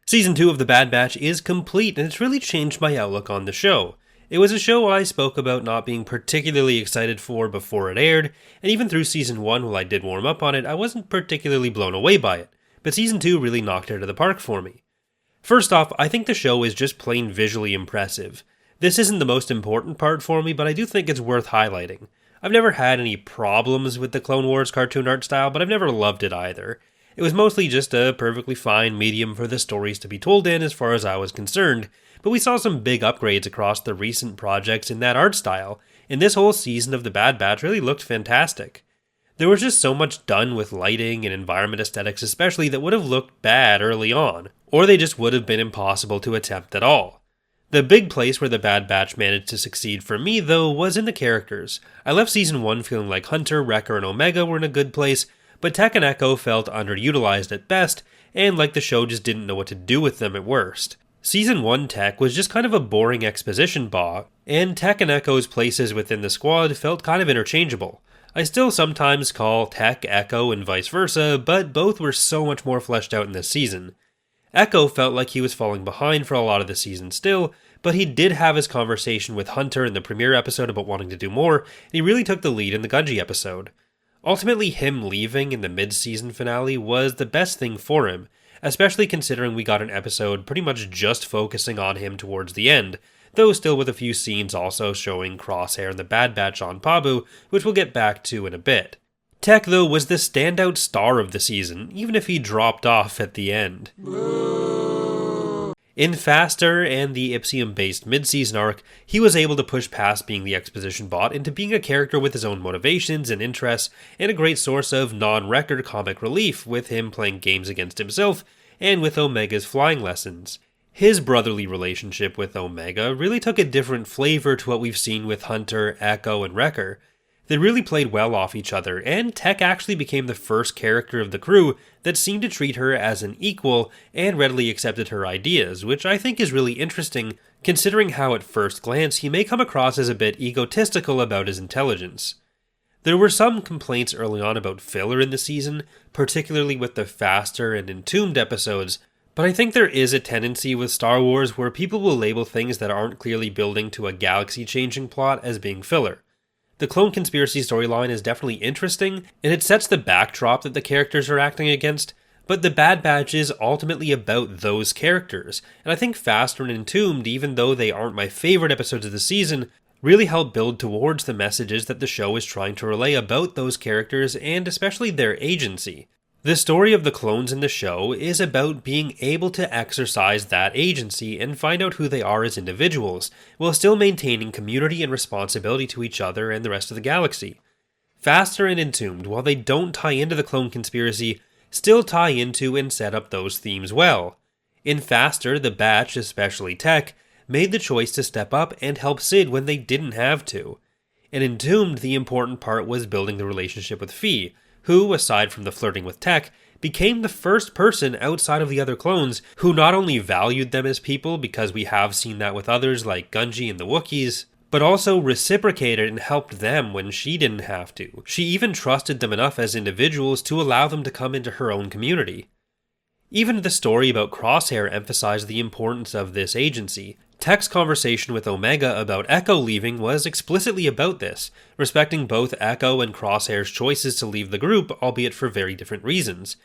Season 2 of The Bad Batch is complete, and it's really changed my outlook on the show. It was a show I spoke about not being particularly excited for before it aired, and even through Season 1, while I did warm up on it, I wasn't particularly blown away by it. But Season 2 really knocked it out of the park for me. First off, I think the show is just plain visually impressive. This isn't the most important part for me, but I do think it's worth highlighting. I've never had any problems with the Clone Wars cartoon art style, but I've never loved it either. It was mostly just a perfectly fine medium for the stories to be told in as far as I was concerned, but we saw some big upgrades across the recent projects in that art style, and this whole season of The Bad Batch really looked fantastic. There was just so much done with lighting and environment aesthetics especially that would have looked bad early on, or they just would have been impossible to attempt at all. The big place where The Bad Batch managed to succeed for me, though, was in the characters. I left Season 1 feeling like Hunter, Wrecker, and Omega were in a good place, but Tech and Echo felt underutilized at best, and like the show just didn't know what to do with them at worst. Season 1 Tech was just kind of a boring exposition bog, and Tech and Echo's places within the squad felt kind of interchangeable. I still sometimes call Tech Echo and vice versa, but both were so much more fleshed out in this season. Echo felt like he was falling behind for a lot of the season still, but he did have his conversation with Hunter in the premiere episode about wanting to do more, and he really took the lead in the Gungi episode. Ultimately, him leaving in the mid-season finale was the best thing for him, especially considering we got an episode pretty much just focusing on him towards the end, though still with a few scenes also showing Crosshair and the Bad Batch on Pabu, which we'll get back to in a bit. Tech, though, was the standout star of the season, even if he dropped off at the end. In Faster and the Ipsium-based mid-season arc, he was able to push past being the exposition bot into being a character with his own motivations and interests, and a great source of non-record comic relief with him playing games against himself, and with Omega's flying lessons. His brotherly relationship with Omega really took a different flavor to what we've seen with Hunter, Echo, and Wrecker. They really played well off each other, and Tech actually became the first character of the crew that seemed to treat her as an equal and readily accepted her ideas, which I think is really interesting, considering how at first glance he may come across as a bit egotistical about his intelligence. There were some complaints early on about filler in the season, particularly with the Faster and Entombed episodes, but I think there is a tendency with Star Wars where people will label things that aren't clearly building to a galaxy-changing plot as being filler. The Clone Conspiracy storyline is definitely interesting, and it sets the backdrop that the characters are acting against, but The Bad Batch is ultimately about those characters, and I think Faster and Entombed, even though they aren't my favorite episodes of the season, really help build towards the messages that the show is trying to relay about those characters and especially their agency. The story of the clones in the show is about being able to exercise that agency and find out who they are as individuals, while still maintaining community and responsibility to each other and the rest of the galaxy. Faster and Entombed, while they don't tie into the Clone Conspiracy, still tie into and set up those themes well. In Faster, the Batch, especially Tech, made the choice to step up and help Sid when they didn't have to. In Entombed, the important part was building the relationship with Phee, who, aside from the flirting with Tech, became the first person outside of the other clones who not only valued them as people, because we have seen that with others like Gungi and the Wookiees, but also reciprocated and helped them when she didn't have to. She even trusted them enough as individuals to allow them to come into her own community. Even the story about Crosshair emphasized the importance of this agency. Tech's conversation with Omega about Echo leaving was explicitly about this, respecting both Echo and Crosshair's choices to leave the group, albeit for very different reasons.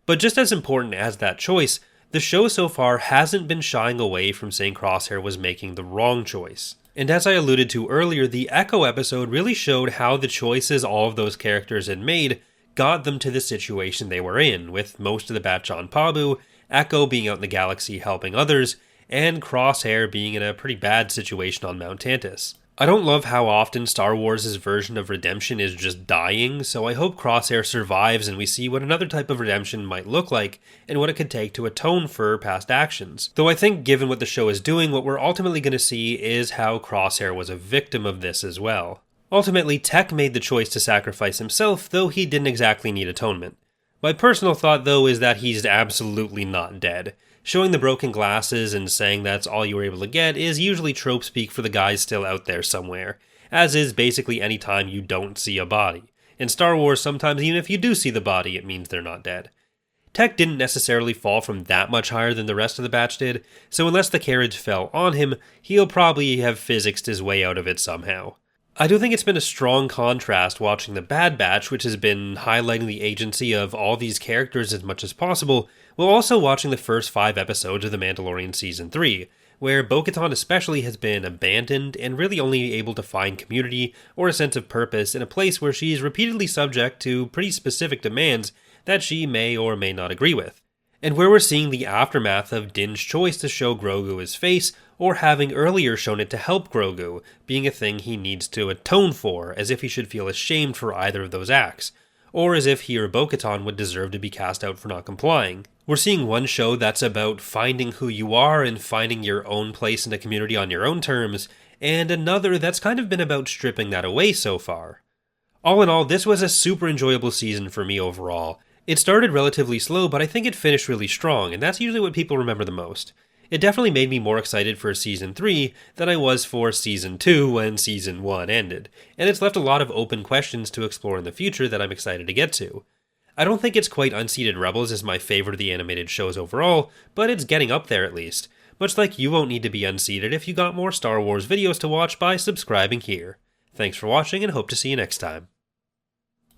But just as important as that choice, the show so far hasn't been shying away from saying Crosshair was making the wrong choice. And as I alluded to earlier, the Echo episode really showed how the choices all of those characters had made got them to the situation they were in, with most of the batch on Pabu, Echo being out in the galaxy helping others, and Crosshair being in a pretty bad situation on Mount Tantus. I don't love how often Star Wars' version of redemption is just dying, so I hope Crosshair survives and we see what another type of redemption might look like, and what it could take to atone for past actions. Though I think given what the show is doing, what we're ultimately going to see is how Crosshair was a victim of this as well. Ultimately, Tech made the choice to sacrifice himself, though he didn't exactly need atonement. My personal thought, though, is that he's absolutely not dead. Showing the broken glasses and saying that's all you were able to get is usually trope speak for the guys still out there somewhere, as is basically any time you don't see a body. In Star Wars, sometimes even if you do see the body, it means they're not dead. Tech didn't necessarily fall from that much higher than the rest of the batch did, so unless the carriage fell on him, he'll probably have physicsed his way out of it somehow. I do think it's been a strong contrast watching the Bad Batch, which has been highlighting the agency of all these characters as much as possible, while also watching the first 5 episodes of The Mandalorian Season 3, where Bo-Katan especially has been abandoned and really only able to find community or a sense of purpose in a place where she is repeatedly subject to pretty specific demands that she may or may not agree with. And where we're seeing the aftermath of Din's choice to show Grogu his face, or having earlier shown it to help Grogu, being a thing he needs to atone for, as if he should feel ashamed for either of those acts, or as if he or Bo-Katan would deserve to be cast out for not complying. We're seeing one show that's about finding who you are and finding your own place in the community on your own terms, and another that's kind of been about stripping that away so far. All in all, this was a super enjoyable season for me overall. It started relatively slow, but I think it finished really strong, and that's usually what people remember the most. It definitely made me more excited for Season 3 than I was for Season 2 when Season 1 ended, and it's left a lot of open questions to explore in the future that I'm excited to get to. I don't think it's quite Unseated Rebels as my favorite of the animated shows overall, but it's getting up there at least. Much like you won't need to be unseated if you got more Star Wars videos to watch by subscribing here. Thanks for watching and hope to see you next time.